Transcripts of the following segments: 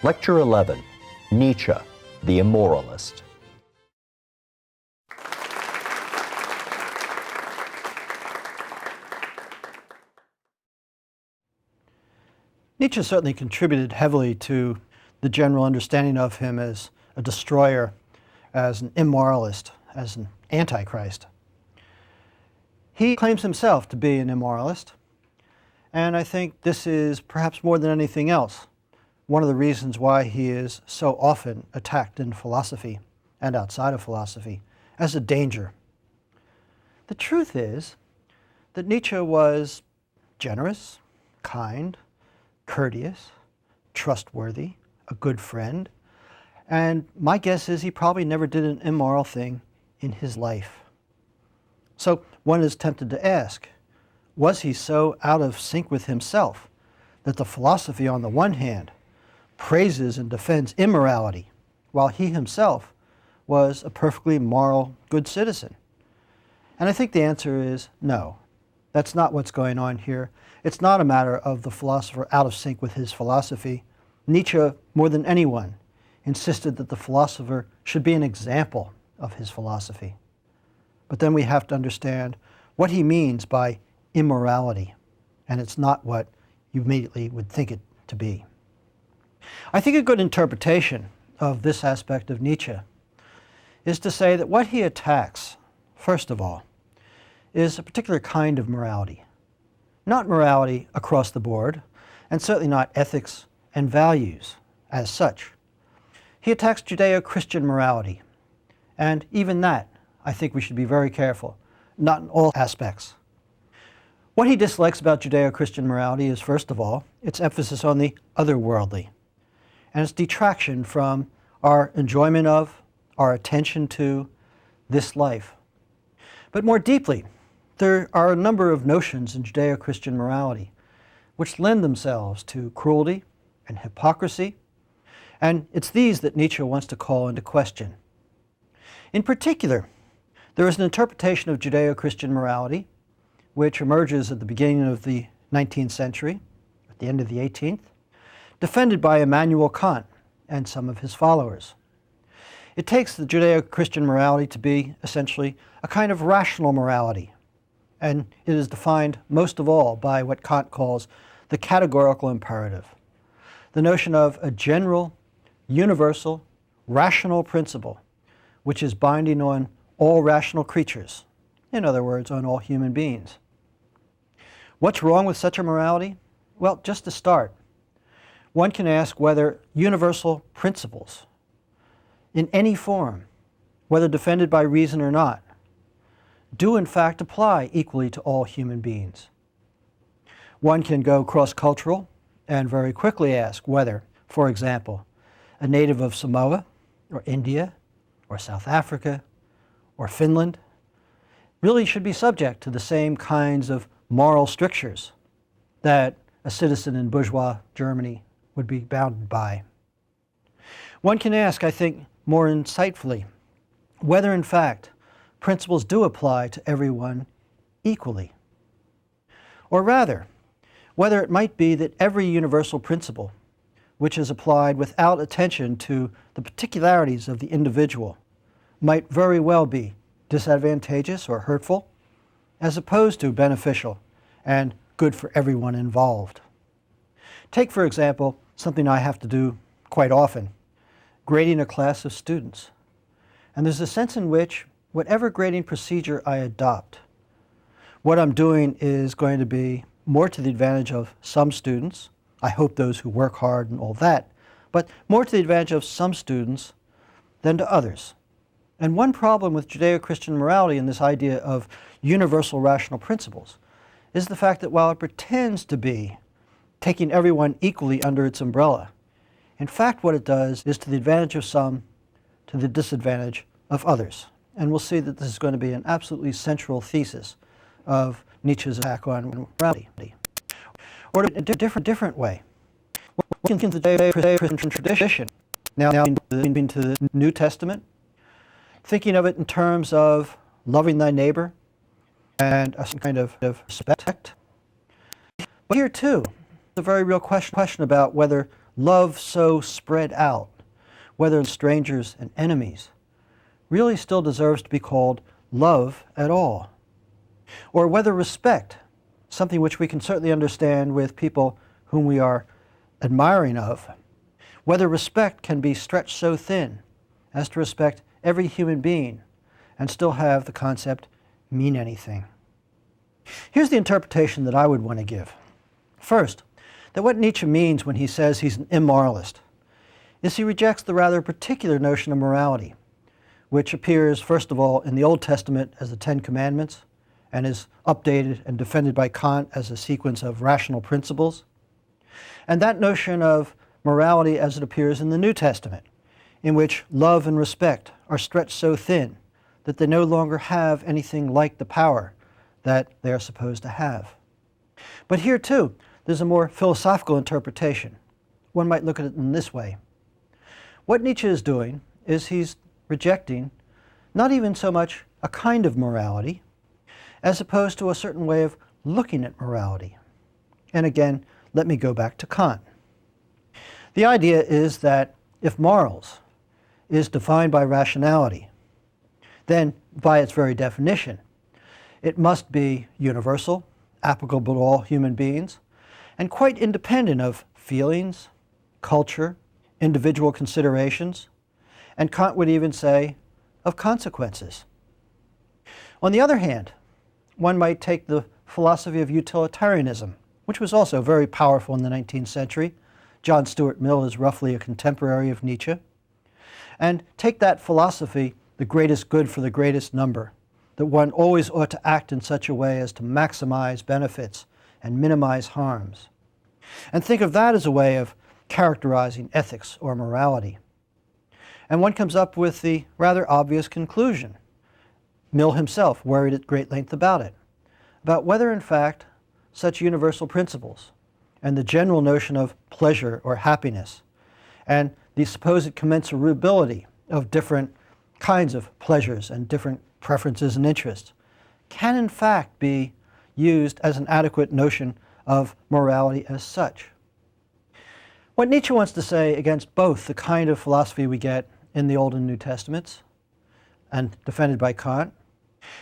Lecture 11, Nietzsche, the Immoralist. Nietzsche certainly contributed heavily to the general understanding of him as a destroyer, as an immoralist, as an antichrist. He claims himself to be an immoralist, and I think this is perhaps more than anything else one of the reasons why he is so often attacked in philosophy and outside of philosophy as a danger. The truth is that Nietzsche was generous, kind, courteous, trustworthy, a good friend, and my guess is he probably never did an immoral thing in his life. So one is tempted to ask, was he so out of sync with himself that the philosophy on the one hand praises and defends immorality, while he himself was a perfectly moral, good citizen? And I think the answer is no. That's not what's going on here. It's not a matter of the philosopher out of sync with his philosophy. Nietzsche, more than anyone, insisted that the philosopher should be an example of his philosophy. But then we have to understand what he means by immorality, and it's not what you immediately would think it to be. I think a good interpretation of this aspect of Nietzsche is to say that what he attacks, first of all, is a particular kind of morality. Not morality across the board, and certainly not ethics and values as such. He attacks Judeo-Christian morality, and even that, I think we should be very careful, not in all aspects. What he dislikes about Judeo-Christian morality is, first of all, its emphasis on the otherworldly, and its detraction from our enjoyment of, our attention to this life. But more deeply, there are a number of notions in Judeo-Christian morality which lend themselves to cruelty and hypocrisy, and it's these that Nietzsche wants to call into question. In particular, there is an interpretation of Judeo-Christian morality which emerges at the beginning of the 19th century, at the end of the 18th, defended by Immanuel Kant and some of his followers. It takes the Judeo-Christian morality to be essentially a kind of rational morality, and it is defined most of all by what Kant calls the categorical imperative, the notion of a general, universal, rational principle which is binding on all rational creatures, in other words, on all human beings. What's wrong with such a morality? Well, just to start, one can ask whether universal principles in any form, whether defended by reason or not, do in fact apply equally to all human beings. One can go cross-cultural and very quickly ask whether, for example, a native of Samoa or India or South Africa or Finland really should be subject to the same kinds of moral strictures that a citizen in bourgeois Germany would be bound by. One can ask, I think, more insightfully, whether in fact principles do apply to everyone equally. Or rather, whether it might be that every universal principle, which is applied without attention to the particularities of the individual, might very well be disadvantageous or hurtful, as opposed to beneficial and good for everyone involved. Take, for example, something I have to do quite often, grading a class of students. And there's a sense in which whatever grading procedure I adopt, what I'm doing is going to be more to the advantage of some students, I hope those who work hard and all that, but more to the advantage of some students than to others. And one problem with Judeo-Christian morality and this idea of universal rational principles is the fact that while it pretends to be taking everyone equally under its umbrella, in fact what it does is to the advantage of some, to the disadvantage of others. And we'll see that this is going to be an absolutely central thesis of Nietzsche's attack on morality. Or in a different way, we can the Judeo-Christian tradition, now into the New Testament, thinking of it in terms of loving thy neighbor and a kind of respect. But here too, a very real question about whether love so spread out, whether strangers and enemies, really still deserves to be called love at all. Or whether respect, something which we can certainly understand with people whom we are admiring of, whether respect can be stretched so thin as to respect every human being and still have the concept mean anything. Here's the interpretation that I would want to give. First, that what Nietzsche means when he says he's an immoralist is he rejects the rather particular notion of morality, which appears, first of all, in the Old Testament as the Ten Commandments and is updated and defended by Kant as a sequence of rational principles, and that notion of morality as it appears in the New Testament, in which love and respect are stretched so thin that they no longer have anything like the power that they are supposed to have. But here, too, there's a more philosophical interpretation. One might look at it in this way. What Nietzsche is doing is he's rejecting not even so much a kind of morality, as opposed to a certain way of looking at morality. And again, let me go back to Kant. The idea is that if morals is defined by rationality, then by its very definition, it must be universal, applicable to all human beings, and quite independent of feelings, culture, individual considerations, and Kant would even say of consequences. On the other hand, one might take the philosophy of utilitarianism, which was also very powerful in the 19th century. John Stuart Mill is roughly a contemporary of Nietzsche. And take that philosophy, the greatest good for the greatest number, that one always ought to act in such a way as to maximize benefits and minimize harms. And think of that as a way of characterizing ethics or morality. And one comes up with the rather obvious conclusion. Mill himself worried at great length about it, about whether in fact such universal principles and the general notion of pleasure or happiness and the supposed commensurability of different kinds of pleasures and different preferences and interests can in fact be used as an adequate notion of morality as such. What Nietzsche wants to say against both the kind of philosophy we get in the Old and New Testaments, and defended by Kant,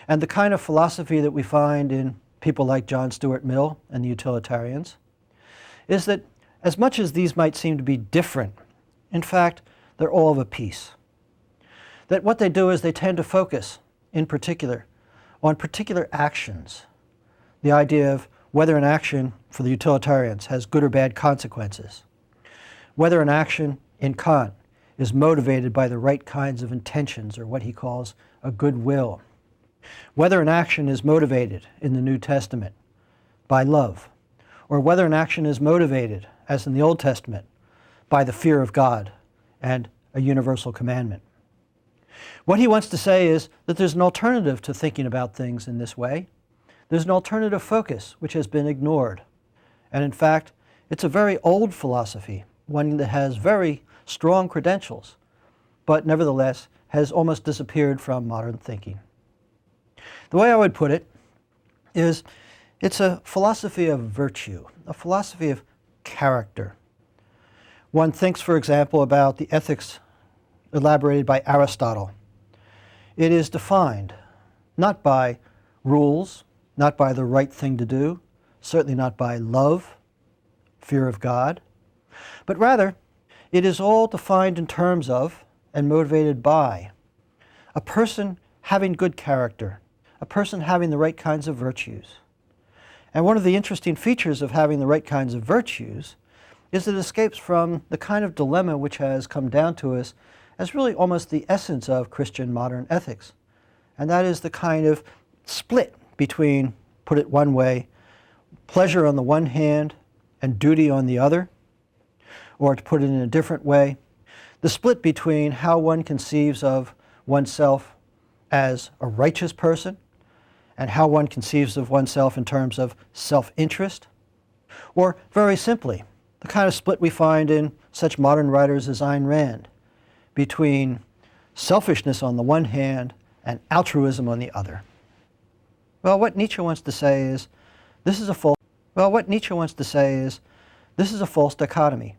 and the kind of philosophy that we find in people like John Stuart Mill and the utilitarians, is that as much as these might seem to be different, in fact, they're all of a piece. That what they do is they tend to focus, in particular, on particular actions. The idea of whether an action for the utilitarians has good or bad consequences. Whether an action in Kant is motivated by the right kinds of intentions, or what he calls a good will. Whether an action is motivated in the New Testament by love, or whether an action is motivated, as in the Old Testament, by the fear of God and a universal commandment. What he wants to say is that there's an alternative to thinking about things in this way. There's an alternative focus which has been ignored. And in fact, it's a very old philosophy, one that has very strong credentials, but nevertheless has almost disappeared from modern thinking. The way I would put it is it's a philosophy of virtue, a philosophy of character. One thinks, for example, about the ethics elaborated by Aristotle. It is defined not by rules, not by the right thing to do, certainly not by love, fear of God, but rather it is all defined in terms of and motivated by a person having good character, a person having the right kinds of virtues. And one of the interesting features of having the right kinds of virtues is that it escapes from the kind of dilemma which has come down to us as really almost the essence of Christian modern ethics. And that is the kind of split between, put it one way, pleasure on the one hand and duty on the other. Or to put it in a different way, the split between how one conceives of oneself as a righteous person and how one conceives of oneself in terms of self-interest. Or very simply, the kind of split we find in such modern writers as Ayn Rand between selfishness on the one hand and altruism on the other. Well, what Nietzsche wants to say is this is a false dichotomy.